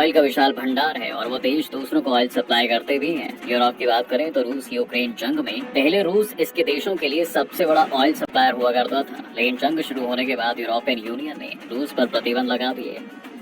Oil का विशाल भंडार है और वो देश दूसरों को ऑयल सप्लाई करते भी हैं। यूरोप की बात करें तो रूस यूक्रेन जंग में पहले रूस इसके देशों के लिए सबसे बड़ा ऑयल सप्लायर हुआ करता था, लेकिन जंग शुरू होने के बाद यूरोपियन यूनियन ने रूस पर प्रतिबंध लगा दिए।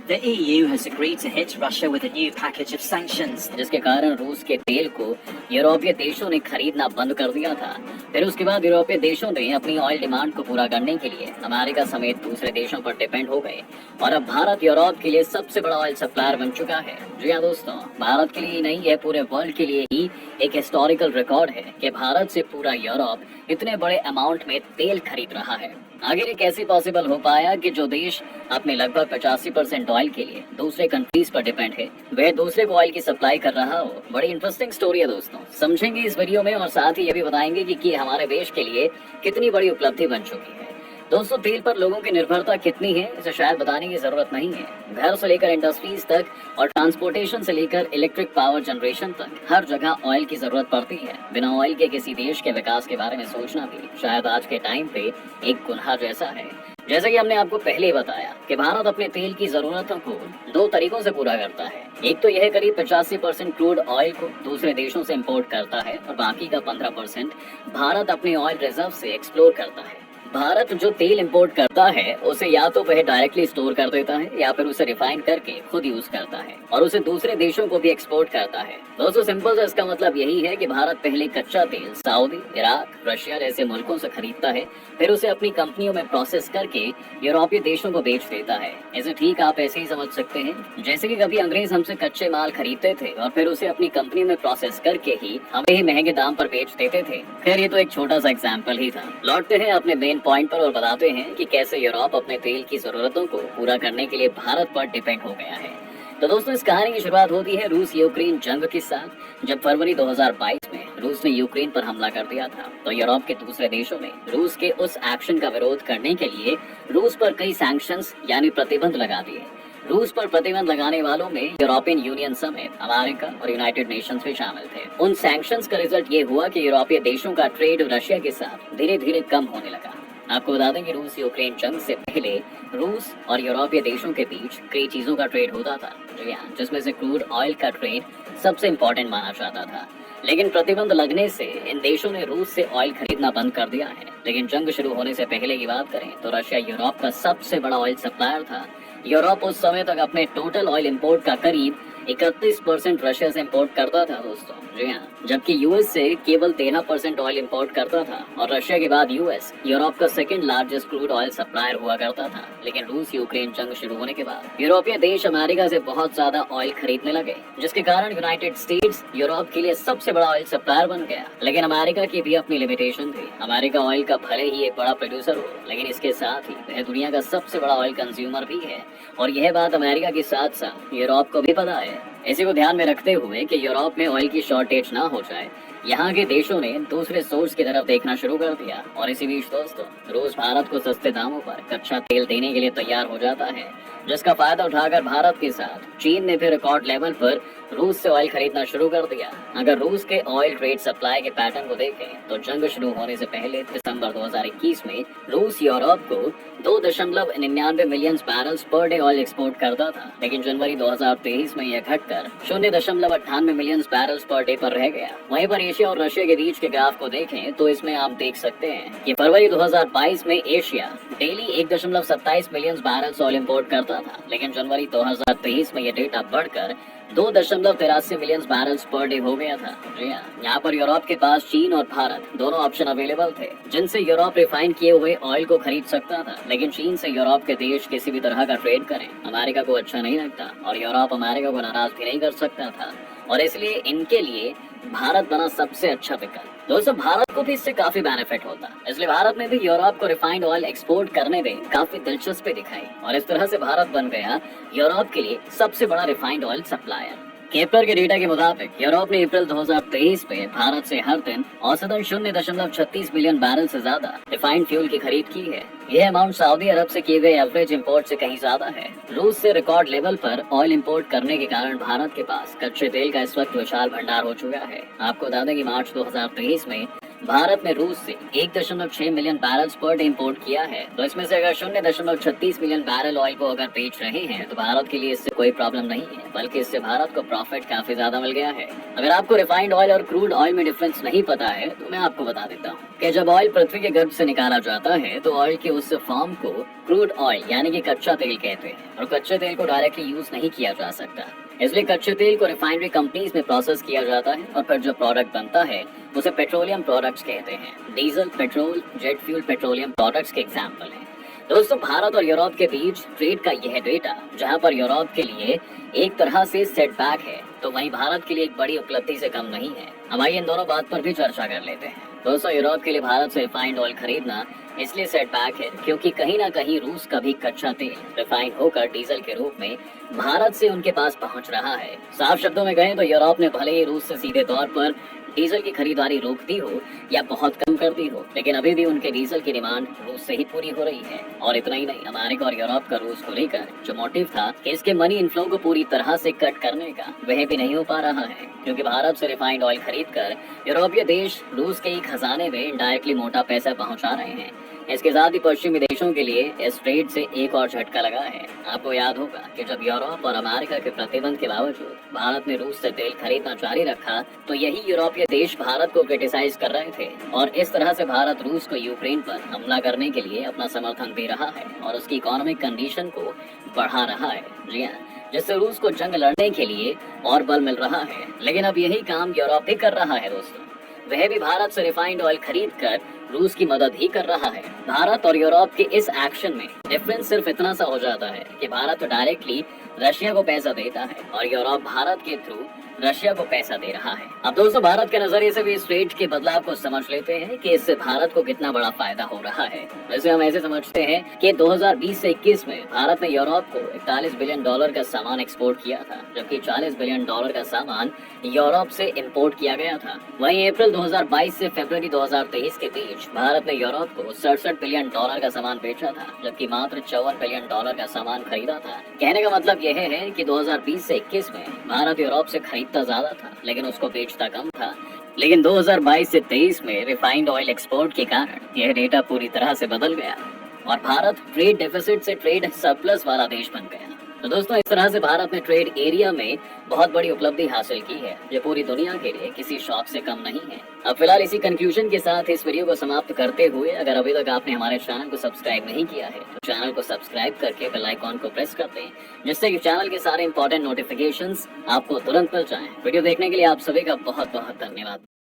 The EU has agreed to hit Russia with a new package of sanctions. जिसके कारण रूस के तेल को यूरोपीय देशों ने खरीदना बंद कर दिया था। फिर उसके बाद यूरोपीय देशों ने अपनी ऑयल डिमांड को पूरा करने के लिए अमेरिका समेत दूसरे देशों पर डिपेंड हो गए और अब भारत यूरोप के लिए सबसे बड़ा ऑयल सप्लायर बन चुका है। जी हाँ दोस्तों, भारत के लिए नहीं है, पूरे वर्ल्ड के लिए ही एक हिस्टोरिकल रिकॉर्ड है कि भारत से पूरा यूरोप इतने बड़े अमाउंट में तेल खरीद रहा है। आखिर ये कैसे पॉसिबल हो पाया कि जो देश अपने लगभग 85% ऑयल के लिए दूसरे कंट्रीज पर डिपेंड है, वह दूसरे को ऑयल की सप्लाई कर रहा हो। बड़ी इंटरेस्टिंग स्टोरी है दोस्तों, समझेंगे इस वीडियो में और साथ ही ये भी बताएंगे कि हमारे देश के लिए कितनी बड़ी उपलब्धि बन चुकी है। दोस्तों, तेल पर लोगों की निर्भरता कितनी है इसे शायद बताने की जरूरत नहीं है। घर से लेकर इंडस्ट्रीज तक और ट्रांसपोर्टेशन से लेकर इलेक्ट्रिक पावर जनरेशन तक हर जगह ऑयल की जरूरत पड़ती है। बिना ऑयल के किसी देश के विकास के बारे में सोचना भी शायद आज के टाइम पे एक गुनाह जैसा है। जैसे कि हमने आपको पहले ही बताया कि भारत अपने तेल की जरूरतों को दो तरीकों से पूरा करता है। एक तो यह करीब 85% क्रूड ऑयल को दूसरे देशों से इंपोर्ट करता है और बाकी का 15% भारत अपने ऑयल रिजर्व से एक्सप्लोर करता है। भारत जो तेल इंपोर्ट करता है उसे या तो वह डायरेक्टली स्टोर कर देता है या फिर उसे रिफाइन करके खुद यूज करता है और उसे दूसरे देशों को भी एक्सपोर्ट करता है। दोस्तों, सिंपल से इसका मतलब यही है कि भारत पहले कच्चा तेल सऊदी, इराक, रशिया जैसे मुल्कों से खरीदता है, फिर उसे अपनी कंपनियों में प्रोसेस करके यूरोपीय देशों को बेच देता है। इसे ठीक आप ऐसे ही समझ सकते हैं जैसे कि कभी अंग्रेज हमसे कच्चे माल खरीदते थे और फिर उसे अपनी कंपनी में प्रोसेस करके ही हमें ही महंगे दाम पर बेच देते थे। खैर, ये तो एक छोटा सा एग्जाम्पल ही था। लौटते हैं अपने मेन पॉइंट पर और बताते हैं कि कैसे यूरोप अपने तेल की जरूरतों को पूरा करने के लिए भारत पर डिपेंड हो गया है। तो दोस्तों, इस कहानी की शुरुआत होती है रूस यूक्रेन जंग के साथ। जब फरवरी 2022 में रूस ने यूक्रेन पर हमला कर दिया था तो यूरोप के दूसरे देशों ने रूस के उस एक्शन का विरोध करने के लिए रूस पर कई सैंक्शंस यानी प्रतिबंध लगा दिए। रूस पर प्रतिबंध लगाने वालों में यूरोपियन यूनियन समेत अमेरिका और यूनाइटेड नेशंस भी शामिल थे। उन सैंक्शंस का रिजल्ट ये हुआ कि यूरोपीय देशों का ट्रेड रशिया के साथ धीरे धीरे कम होने लगा। आपको बता दें कि रूस यूक्रेन जंग से पहले रूस और यूरोपीय देशों के बीच कई चीजों का ट्रेड होता था, जिसमें से क्रूड ऑयल का ट्रेड सबसे इम्पोर्टेंट माना जाता था। लेकिन प्रतिबंध लगने से इन देशों ने रूस से ऑयल खरीदना बंद कर दिया है। लेकिन जंग शुरू होने से पहले की बात करें तो रशिया यूरोप का सबसे बड़ा ऑयल सप्लायर था। यूरोप उस समय तक अपने टोटल ऑयल इंपोर्ट का करीब 31% रशिया से इंपोर्ट करता था दोस्तों। जी हाँ, जबकि यूएस से केवल 13% ऑयल इंपोर्ट करता था और रशिया के बाद यूएस यूरोप का second largest crude oil supplier हुआ करता था। लेकिन रूस यूक्रेन जंग शुरू होने के बाद यूरोपीय देश अमेरिका से बहुत ज्यादा ऑयल खरीदने लगे, जिसके कारण यूनाइटेड स्टेट्स यूरोप के लिए सबसे बड़ा ऑयल सप्लायर बन गया। लेकिन अमेरिका की भी अपनी लिमिटेशन थी। अमेरिका ऑयल का भले ही एक बड़ा प्रोड्यूसर हो, लेकिन इसके साथ ही वह दुनिया का सबसे बड़ा ऑयल कंज्यूमर भी है और यह बात अमेरिका के साथ साथ यूरोप को भी पता है। इसी को ध्यान में रखते हुए कि यूरोप में ऑयल की शॉर्टेज ना हो जाए, यहाँ के देशों ने दूसरे सोर्स की तरफ देखना शुरू कर दिया और इसी बीच दोस्तों रूस भारत को सस्ते दामों पर कच्चा तेल देने के लिए तैयार हो जाता है, जिसका फायदा उठाकर भारत के साथ चीन ने फिर रिकॉर्ड लेवल पर रूस से ऑयल खरीदना शुरू कर दिया। अगर रूस के ऑयल ट्रेड सप्लाई के पैटर्न को देखें तो जंग शुरू होने से पहले दिसंबर 2021 में रूस यूरोप को 2.99 million barrels per day oil export करता था, लेकिन जनवरी 2023 में यह घटकर 0.98 मिलियन बैरल्स पर डे पर रह गया। वहीं पर एशिया और रशिया के बीच के ग्राफ को देखें तो इसमें आप देख सकते हैं कि फरवरी 2022 में Asia daily 1.27 million barrels oil import करता था, लेकिन जनवरी 2023 में यह डेटा बढ़कर 2.83 मिलियन बैरल्स पर डे हो गया था। जी हाँ, यहाँ पर यूरोप के पास चीन और भारत दोनों ऑप्शन अवेलेबल थे, जिनसे यूरोप रिफाइन किए हुए ऑयल को खरीद सकता था। लेकिन चीन से यूरोप के देश किसी भी तरह का ट्रेड करें अमेरिका को अच्छा नहीं लगता और यूरोप अमेरिका को नाराज भी नहीं कर सकता था और इसलिए इनके लिए भारत बना सबसे अच्छा विकल्प। दोस्तों, भारत को भी इससे काफी बेनिफिट होता, इसलिए भारत ने भी यूरोप को रिफाइंड ऑयल एक्सपोर्ट करने में काफी दिलचस्पी दिखाई और इस तरह से भारत बन गया यूरोप के लिए सबसे बड़ा रिफाइंड ऑयल सप्लायर। केपलर के डेटा के मुताबिक यूरोप ने अप्रैल 2023 में भारत से हर दिन औसतन 0.36 मिलियन बैरल से ज्यादा रिफाइंड फ्यूल की खरीद की है। यह अमाउंट सऊदी अरब से किए गए एवरेज इंपोर्ट से कहीं ज्यादा है। रूस से रिकॉर्ड लेवल पर ऑयल इंपोर्ट करने के कारण भारत के पास कच्चे तेल का इस वक्त विशाल भंडार हो चुका है। आपको बता दें कि मार्च 2023 में भारत ने रूस से 1.6 million barrels per day import किया है, तो इसमें से अगर 0.36 मिलियन बैरल ऑयल को अगर बेच रहे हैं तो भारत के लिए इससे कोई प्रॉब्लम नहीं है, बल्कि इससे भारत को प्रॉफिट काफी ज्यादा मिल गया है। अगर आपको रिफाइंड ऑयल और क्रूड ऑयल में डिफरेंस नहीं पता है तो मैं आपको बता देता हूँ कि जब ऑयल पृथ्वी के गर्भ से निकाला जाता है तो ऑयल के उस फॉर्म को क्रूड ऑयल यानी कि कच्चा तेल कहते हैं, और कच्चे तेल को डायरेक्टली यूज नहीं किया जा सकता, इसलिए कच्चे तेल को रिफाइनरी कंपनीज में प्रोसेस किया जाता है और फिर जो प्रोडक्ट बनता है उसे पेट्रोलियम प्रोडक्ट्स कहते हैं। Diesel, petrol, jet fuel petroleum products के एग्जाम्पल हैं। दोस्तों, भारत और यूरोप के बीच ट्रेड का यह डेटा, जहां पर यूरोप के लिए एक तरह से सेटबैक है तो वहीं भारत के लिए एक बड़ी उपलब्धि से कम नहीं है। हम आइए इन दोनों बात पर भी चर्चा कर लेते हैं। दोस्तों, यूरोप के लिए भारत से रिफाइंड ऑयल खरीदना इसलिए सेटबैक है क्योंकि कहीं ना कहीं रूस का भी कच्चा तेल रिफाइन होकर डीजल के रूप में भारत से उनके पास पहुंच रहा है। साफ शब्दों में कहें तो यूरोप ने भले ही रूस से सीधे तौर पर डीजल की खरीदारी रोक दी हो या बहुत कम कर दी हो, लेकिन अभी भी उनके डीजल की डिमांड रूस से ही पूरी हो रही है। और इतना ही नहीं, अमेरिका और यूरोप का रूस को लेकर जो मोटिव था कि इसके मनी इनफ्लो को पूरी तरह से कट करने का, वह भी नहीं हो पा रहा है, क्योंकि भारत से रिफाइंड ऑयल खरीद कर यूरोपीय देश रूस के ही खजाने में इनडायरेक्टली मोटा पैसा पहुंचा रहे हैं। इसके साथ ही पश्चिमी देशों के लिए इस ट्रेड से एक और झटका लगा है। आपको याद होगा कि जब यूरोप और अमेरिका के प्रतिबंध के बावजूद भारत ने रूस से तेल खरीदना जारी रखा तो यही यूरोपीय देश भारत को क्रिटिसाइज कर रहे थे, और इस तरह से भारत रूस को यूक्रेन पर हमला करने के लिए अपना समर्थन दे रहा है और उसकी इकोनॉमिक कंडीशन को बढ़ा रहा है। जी हाँ, जिससे रूस को जंग लड़ने के लिए और बल मिल रहा है। लेकिन अब यही काम यूरोप भी कर रहा है दोस्तों, वह भी भारत से रिफाइंड ऑयल खरीद कर रूस की मदद ही कर रहा है। भारत और यूरोप के इस एक्शन में डिफरेंस सिर्फ इतना सा हो जाता है कि भारत डायरेक्टली रशिया को पैसा देता है और यूरोप भारत के थ्रू रशिया को पैसा दे रहा है। अब दोस्तों, भारत के नजरिए से भी इस ट्रेड के बदलाव को समझ लेते हैं कि इससे भारत को कितना बड़ा फायदा हो रहा है। वैसे हम ऐसे समझते हैं कि 2020 से 21 में भारत ने यूरोप को 41 बिलियन डॉलर का सामान एक्सपोर्ट किया था, जबकि 40 बिलियन डॉलर का सामान यूरोप से इंपोर्ट किया गया था। वहीं अप्रैल 2022 से फरवरी 2023 के बीच भारत ने यूरोप को 67 बिलियन डॉलर का सामान बेचा था, जबकि मात्र 54 बिलियन डॉलर का सामान खरीदा था। कहने का मतलब यह है कि 2020 से 21 में भारत यूरोप से खरीदता ज्यादा था लेकिन उसको बेचता कम था। लेकिन 2022 से 23 में रिफाइंड ऑयल एक्सपोर्ट के कारण यह डेटा पूरी तरह से बदल गया और भारत ट्रेड डेफिसिट से ट्रेड सरप्लस वाला देश बन गया। तो दोस्तों, इस तरह से भारत ने ट्रेड एरिया में बहुत बड़ी उपलब्धि हासिल की है, जो पूरी दुनिया के लिए किसी शौक से कम नहीं है। अब फिलहाल इसी कंक्लूजन के साथ इस वीडियो को समाप्त करते हुए, अगर अभी तक आपने हमारे चैनल को सब्सक्राइब नहीं किया है तो चैनल को सब्सक्राइब करके बेल आइकॉन को प्रेस कर दें, जिससे कि चैनल के सारे इंपॉर्टेंट नोटिफिकेशंस आपको तुरंत मिल जाएं। वीडियो देखने के लिए आप सभी का बहुत बहुत धन्यवाद।